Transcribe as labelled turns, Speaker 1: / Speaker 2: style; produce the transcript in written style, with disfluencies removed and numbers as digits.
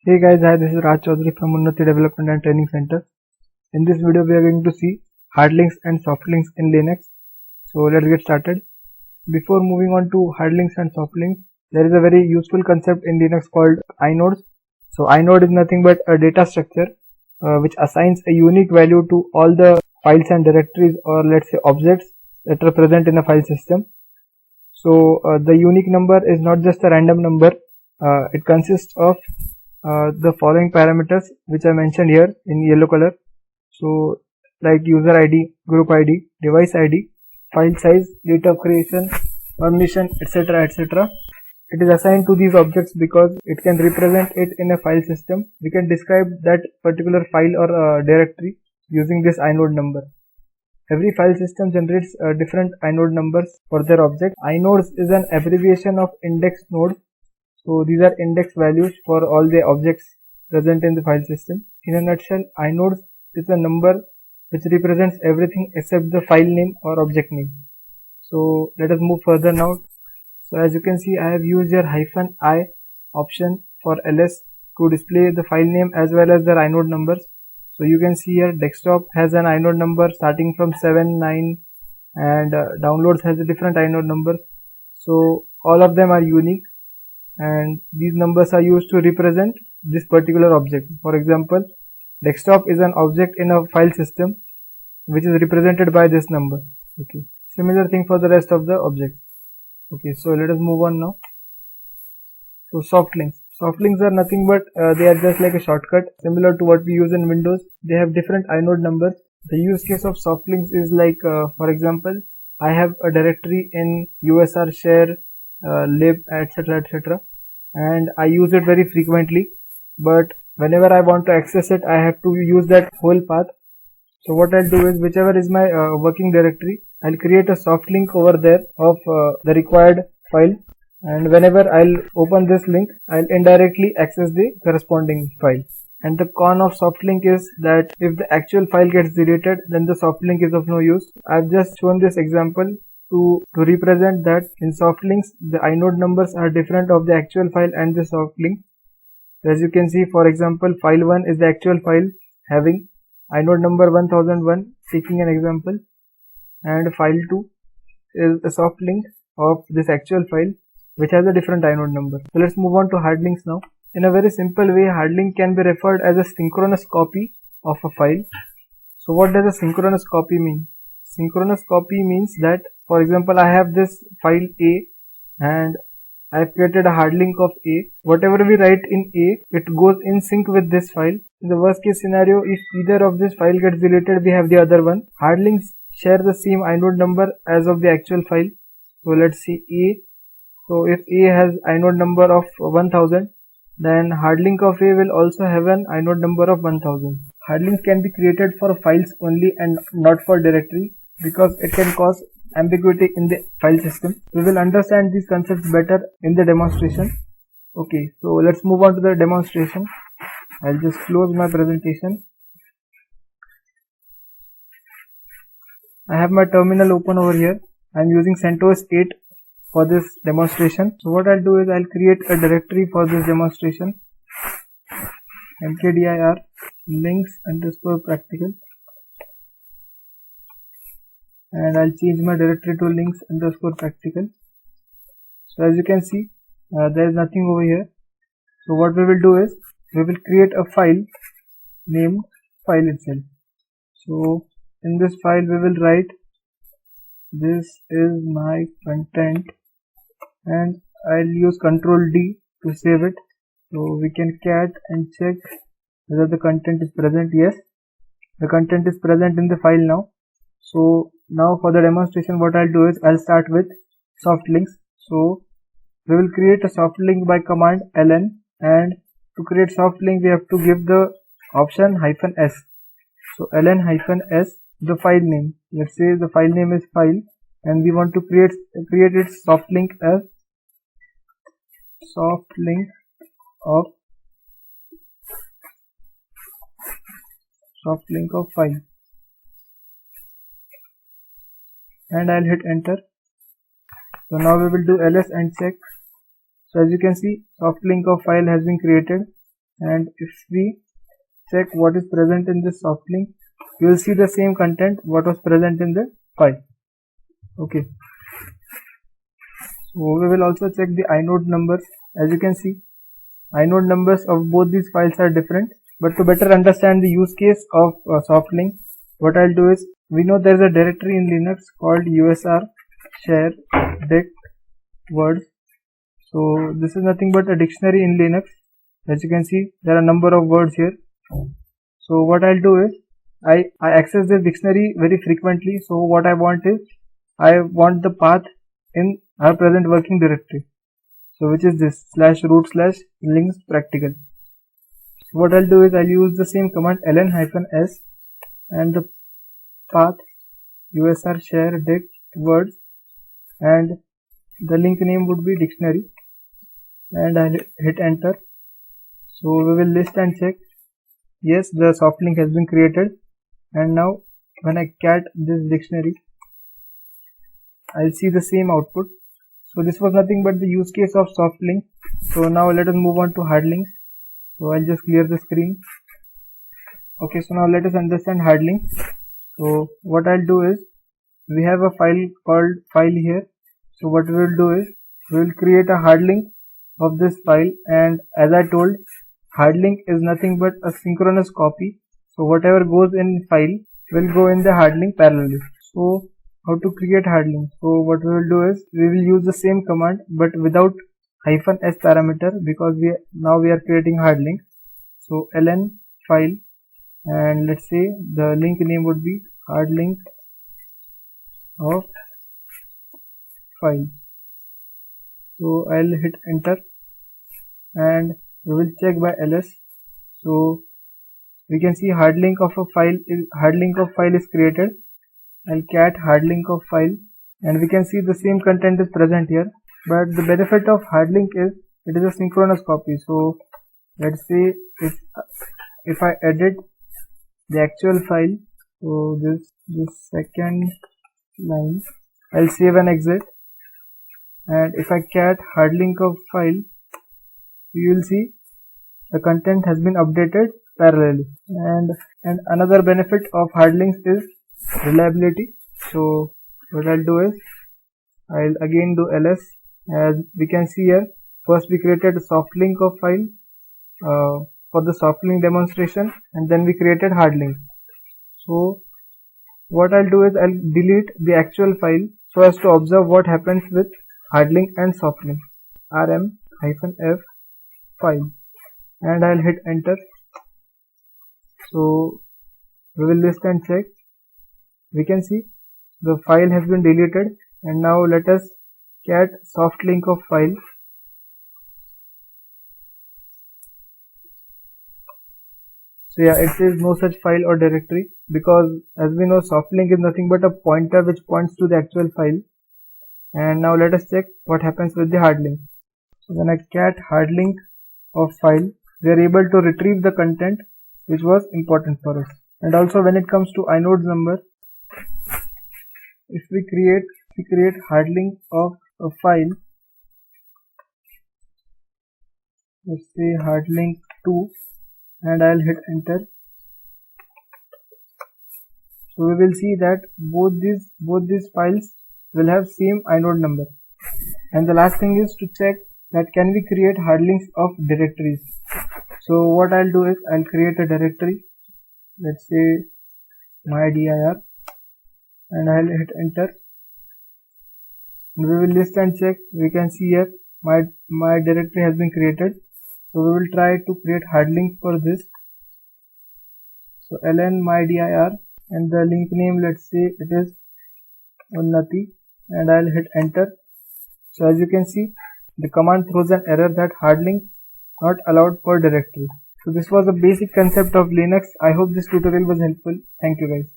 Speaker 1: Hey guys, hi, this is Raj Chaudhary from Unnati Development and Training Center. In this video, we are going to see hard links and soft links in Linux. So let's get started. Before moving on to hard links and soft links, there is a very useful concept in Linux called inodes. So inode is nothing but a data structure which assigns a unique value to all the files and directories, or let's say objects that are present in a file system. So the unique number is not just a random number. It consists of the following parameters which I mentioned here in yellow color. So like user ID, group ID, device ID, file size, date of creation, permission, etc. etc. It is assigned to these objects because it can represent it in a file system. We can describe that particular file or directory using this inode number. Every file system generates different inode numbers for their object. Inodes is an abbreviation of index node. So these are index values for all the objects present in the file system. In a nutshell, inodes is a number which represents everything except the file name or object name. So let us move further now. So as you can see, I have used your -i option for ls to display the file name as well as their inode numbers. So you can see here desktop has an inode number starting from 7, 9 and downloads has a different inode number. So all of them are unique, and these numbers are used to represent this particular object. For example, desktop is an object in a file system which is represented by this number. Okay, similar thing for the rest of the objects. Okay, so let us move on now. So soft links are nothing but they are just like a shortcut similar to what we use in Windows. They have different inode numbers. The use case of soft links is like for example, I have a directory in usr share lib etc etc, and I use it very frequently, but whenever I want to access it, I have to use that whole path. So what I'll do is, whichever is my working directory, I'll create a soft link over there of the required file, and whenever I'll open this link, I'll indirectly access the corresponding file. And the con of soft link is that if the actual file gets deleted, then the soft link is of no use. I've just shown this example to represent that in soft links the inode numbers are different of the actual file and the soft link. As you can see, for example, file 1 is the actual file having inode number 1001, taking an example, and file 2 is a soft link of this actual file which has a different inode number. So let's move on to hard links now. In a very simple way, hard link can be referred as a synchronous copy of a file. So what does a synchronous copy mean? Synchronous copy means that, for example, I have this file A and I have created a hard link of A. Whatever we write in A, it goes in sync with this file. In the worst case scenario, if either of this file gets deleted, we have the other one. Hard links share the same inode number as of the actual file. So let's see A. So if A has inode number of 1000, then hard link of A will also have an inode number of 1000. Hard links can be created for files only and not for directories, because it can cause ambiguity in the file system. We will understand these concepts better in the demonstration. Okay, so let's move on to the demonstration. I'll just close my presentation. I have my terminal open over here. I'm using CentOS 8 for this demonstration. So what I'll do is I'll create a directory for this demonstration. mkdir links_practical, and I'll change my directory to links_practical. So as you can see, there is nothing over here. So what we will do is we will create a file named file itself. So in this file we will write, this is my content, and I'll use Ctrl D to save it. So we can cat and check whether the content is present. Yes, the content is present in the file now. So now for the demonstration, what I'll do is I'll start with soft links. So we will create a soft link by command ln, and to create soft link we have to give the option -s. So ln -s, the file name. Let's say the file name is file, and we want to create its soft link as soft link of file, and I'll hit enter. So now we will do ls and check. So as you can see, soft link of file has been created. and if we check what is present in this soft link, you will see the same content what was present in the file. Okay, so we will also check the inode numbers. As you can see, inode numbers of both these files are different, but to better understand the use case of soft link, what I'll do is, we know there is a directory in Linux called usr share dict words. So this is nothing but a dictionary in Linux. As you can see, there are a number of words here. So what I'll do is, I access this dictionary very frequently. So what I want is, I want the path in our present working directory. So which is this /root/links practical. So what I'll do is, I'll use the same command ln-s and the path usr share dict words, and the link name would be dictionary, and I'll hit enter. So we will list and check. Yes, the soft link has been created, and now when I cat this dictionary, I'll see the same output. So this was nothing but the use case of soft link. So now let us move on to hard links. So I'll just clear the screen. Okay, so now let us understand hard links. So what I'll do is, we have a file called file here. So what we will do is, we will create a hard link of this file, and as I told, hard link is nothing but a synchronous copy. So whatever goes in file will go in the hard link parallelly. So how to create hard link? So what we will do is, we will use the same command but without -s parameter, because now we are creating hard link. So ln file, and let's say the link name would be hard link of file. So I'll hit enter, and we will check by ls. So we can see hard link of file is created. I'll cat hard link of file, and we can see the same content is present here. But the benefit of hard link is, it is a synchronous copy. So let's say if I edit the actual file, so this second line, I'll save and exit, and if I cat hard link of file, you will see the content has been updated parallelly. And another benefit of hard links is reliability. So what I'll do is, I'll again do ls. As we can see here, first we created a soft link of file for the soft link demonstration, and then we created hard link. So what I'll do is, I'll delete the actual file so as to observe what happens with hard link and soft link. rm-f file, and I'll hit enter. So we will list and check. We can see the file has been deleted, and now let us cat soft link of file. So yeah, it says no such file or directory, because as we know, soft link is nothing but a pointer which points to the actual file. And now let us check what happens with the hard link. So when I cat hard link of file, we are able to retrieve the content which was important for us. And also when it comes to inode number, if we create hard link of a file, let's say hard link 2, and I'll hit enter. So we will see that both these files will have same inode number. And the last thing is to check that can we create hard links of directories. So what I'll do is, I'll create a directory, let's say mydir, and I'll hit enter. We will list and check. We can see here my directory has been created. So we will try to create hard link for this. So ln mydir, and the link name, let's say it is Unnati, and I'll hit enter. So as you can see, the command throws an error that hard link not allowed for directory. So this was a basic concept of Linux. I hope this tutorial was helpful. Thank you guys.